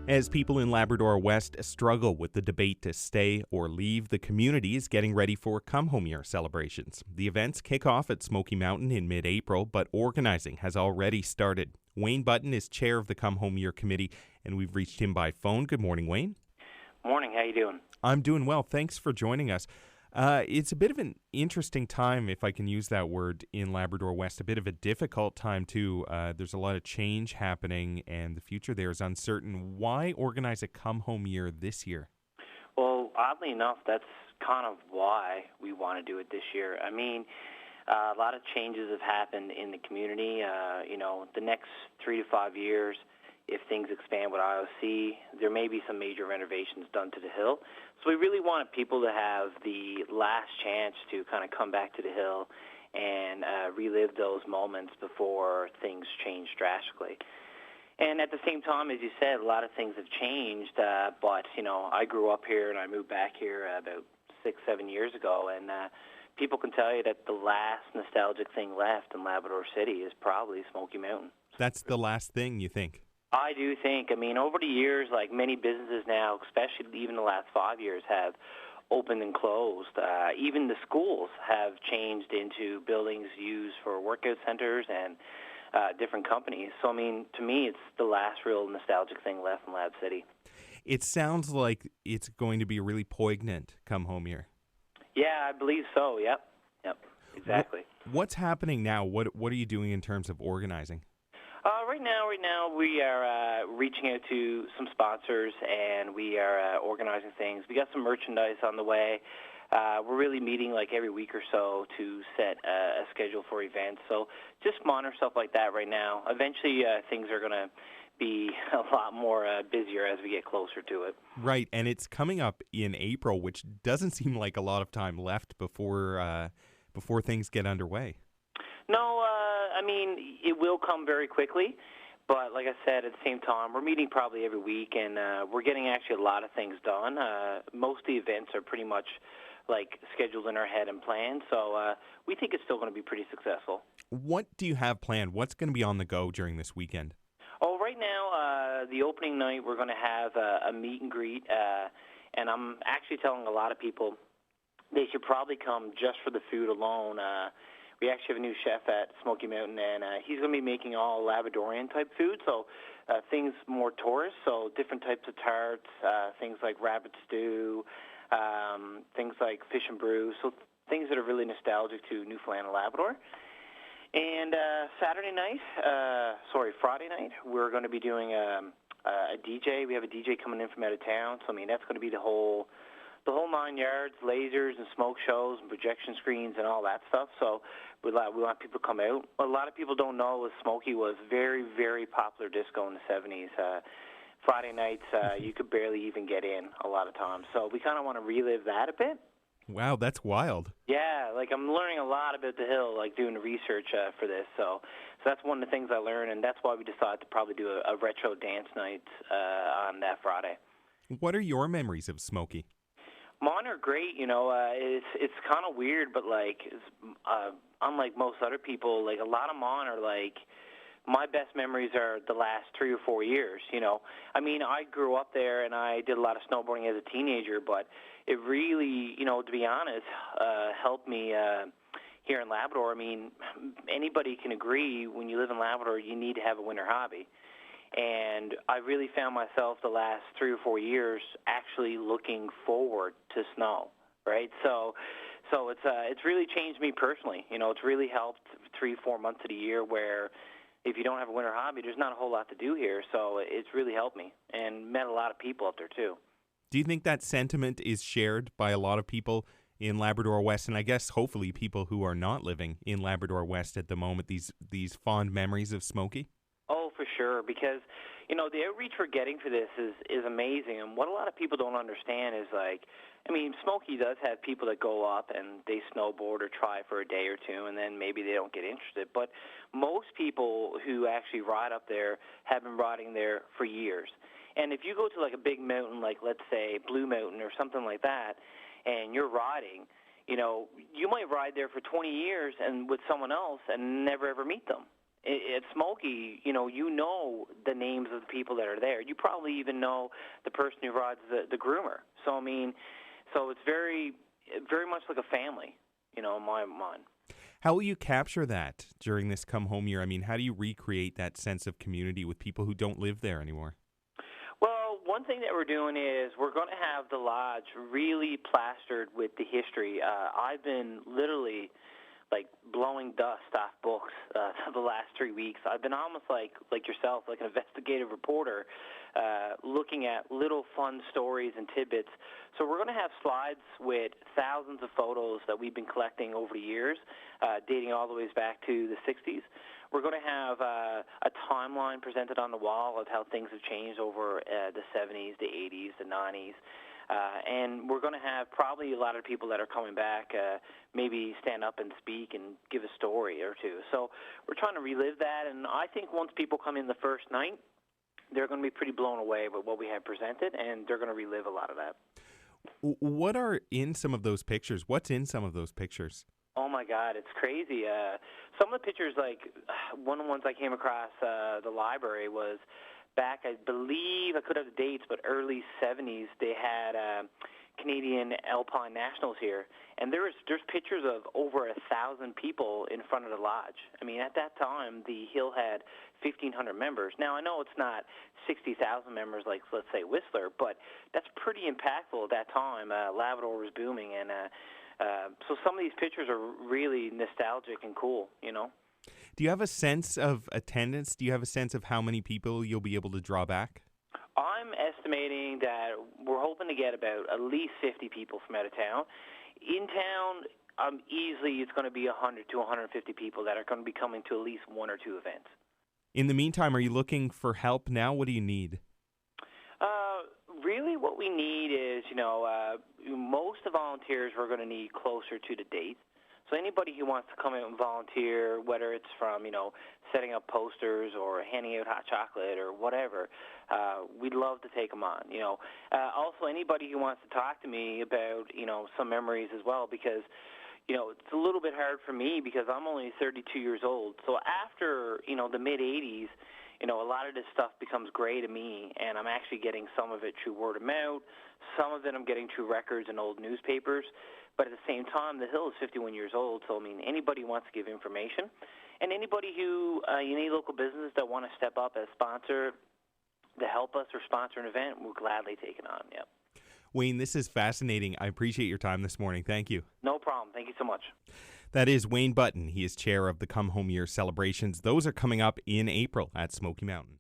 As people in Labrador West struggle with the debate to stay or leave, the community is getting ready for Come Home Year celebrations. The events kick off at Smokey Mountain in mid-April, but organizing has already started. Wayne Button is chair of the Come Home Year committee, and we've reached him by phone. Good morning, Wayne. Morning, how you doing? I'm doing well. Thanks for joining us. It's a bit of an interesting time, if I can use that word, in Labrador West. A bit of a difficult time, too. There's a lot of change happening, and the future there is uncertain. Why organize a Come Home Year this year? Well, oddly enough, that's kind of why we want to do it this year. I mean, a lot of changes have happened in the community. The next 3 to 5 years, if things expand with IOC, there may be some major renovations done to the hill. So we really wanted people to have the last chance to kind of come back to the hill and relive those moments before things change drastically. And at the same time, as you said, a lot of things have changed, but, I grew up here and I moved back here about 6-7 years ago, and people can tell you that the last nostalgic thing left in Labrador City is probably Smokey Mountain. That's the last thing, you think? I do think. Over the years, like many businesses now, especially even the last 5 years, have opened and closed. Even the schools have changed into buildings used for workout centers and different companies. So, to me, it's the last real nostalgic thing left in Lab City. It sounds like it's going to be really poignant Come Home Year. Yeah, I believe so. Yep, exactly. What's happening now? What are you doing in terms of organizing? Right now we are reaching out to some sponsors, and we are organizing things. We got some merchandise on the way. We're really meeting like every week or so to set a schedule for events. So just monitor stuff like that right now. Eventually, things are going to be a lot more busier as we get closer to it. Right, and it's coming up in April, which doesn't seem like a lot of time left before things get underway. No, it will come very quickly, but like I said, at the same time, we're meeting probably every week, and we're getting actually a lot of things done. Most of the events are pretty much like scheduled in our head and planned, so we think it's still going to be pretty successful. What do you have planned? What's going to be on the go during this weekend? Oh, right now, the opening night, we're going to have a meet and greet, and I'm actually telling a lot of people they should probably come just for the food alone. We actually have a new chef at Smokey Mountain, and he's going to be making all Labradorian-type food, so things more tourist, so different types of tarts, things like rabbit stew, things like fish and brew, so things that are really nostalgic to Newfoundland and Labrador. And Friday night, we're going to be doing a DJ. We have a DJ coming in from out of town, so that's going to be the whole 9 yards, lasers and smoke shows and projection screens and all that stuff. So we want people to come out. A lot of people don't know Smokey was very, very popular disco in the 70s. Friday nights, you could barely even get in a lot of times. So we kind of want to relive that a bit. Wow, that's wild. Yeah, I'm learning a lot about the hill, doing the research for this. So that's one of the things I learned, and that's why we decided to probably do a retro dance night on that Friday. What are your memories of Smokey? Mine are great, it's kind of weird, but unlike most other people, a lot of mine are my best memories are the last 3 or 4 years, I grew up there and I did a lot of snowboarding as a teenager, but it really, to be honest, helped me here in Labrador. Anybody can agree when you live in Labrador, you need to have a winter hobby. And I really found myself the last 3 or 4 years actually looking forward to snow, right? So it's really changed me personally. It's really helped 3-4 months of the year where if you don't have a winter hobby, there's not a whole lot to do here. So it's really helped me and met a lot of people up there too. Do you think that sentiment is shared by a lot of people in Labrador West, and I guess hopefully people who are not living in Labrador West at the moment, these fond memories of Smokey? Oh, for sure, because, the outreach we're getting for this is amazing, and what a lot of people don't understand is, Smokey does have people that go up and they snowboard or try for a day or two, and then maybe they don't get interested, but most people who actually ride up there have been riding there for years. And if you go to, a big mountain, let's say Blue Mountain or something like that, and you're riding, you might ride there for 20 years and with someone else and never ever meet them. At Smokey, you know the names of the people that are there. You probably even know the person who rides the groomer. So I mean, so it's very much like a family, in my mind. How will you capture that during this come home year? I mean, how do you recreate that sense of community with people who don't live there anymore? Well, one thing that we're doing is we're going to have the lodge really plastered with the history. I've been literally like blowing dust off books the last 3 weeks. I've been almost like yourself, like an investigative reporter, looking at little fun stories and tidbits. So we're going to have slides with thousands of photos that we've been collecting over the years, dating all the way back to the 60s. We're going to have a timeline presented on the wall of how things have changed over the 70s, the 80s, the 90s. And we're going to have probably a lot of people that are coming back, maybe stand up and speak and give a story or two. So we're trying to relive that, and I think once people come in the first night, they're going to be pretty blown away with what we have presented, and they're going to relive a lot of that. What are in some of those pictures? What's in some of those pictures? Oh, my God, it's crazy. Some of the pictures, like one of the ones I came across the library was back, I believe, I could have the dates, but early 70s, they had Canadian Alpine Nationals here, and there's pictures of over 1,000 people in front of the lodge. I mean, at that time, the Hill had 1,500 members. Now, I know it's not 60,000 members like, let's say, Whistler, but that's pretty impactful at that time. Labrador was booming, and so some of these pictures are really nostalgic and cool, Do you have a sense of attendance? Do you have a sense of how many people you'll be able to draw back? I'm estimating that we're hoping to get about at least 50 people from out of town. In town, easily it's going to be 100 to 150 people that are going to be coming to at least one or two events. In the meantime, are you looking for help now? What do you need? Really what we need is, most of the volunteers we're going to need closer to the date. So anybody who wants to come out and volunteer, whether it's from, setting up posters or handing out hot chocolate or whatever, we'd love to take them on, Also, anybody who wants to talk to me about, some memories as well, because, it's a little bit hard for me because I'm only 32 years old. So after, the mid-'80s, a lot of this stuff becomes gray to me, and I'm actually getting some of it through word of mouth. Some of it I'm getting through records and old newspapers. But at the same time, the Hill is 51 years old, so, anybody who wants to give information, and anybody who, any local business that want to step up as sponsor to help us or sponsor an event, we'll gladly take it on, yep. Wayne, this is fascinating. I appreciate your time this morning. Thank you. No problem. Thank you so much. That is Wayne Button. He is chair of the Come Home Year celebrations. Those are coming up in April at Smokey Mountain.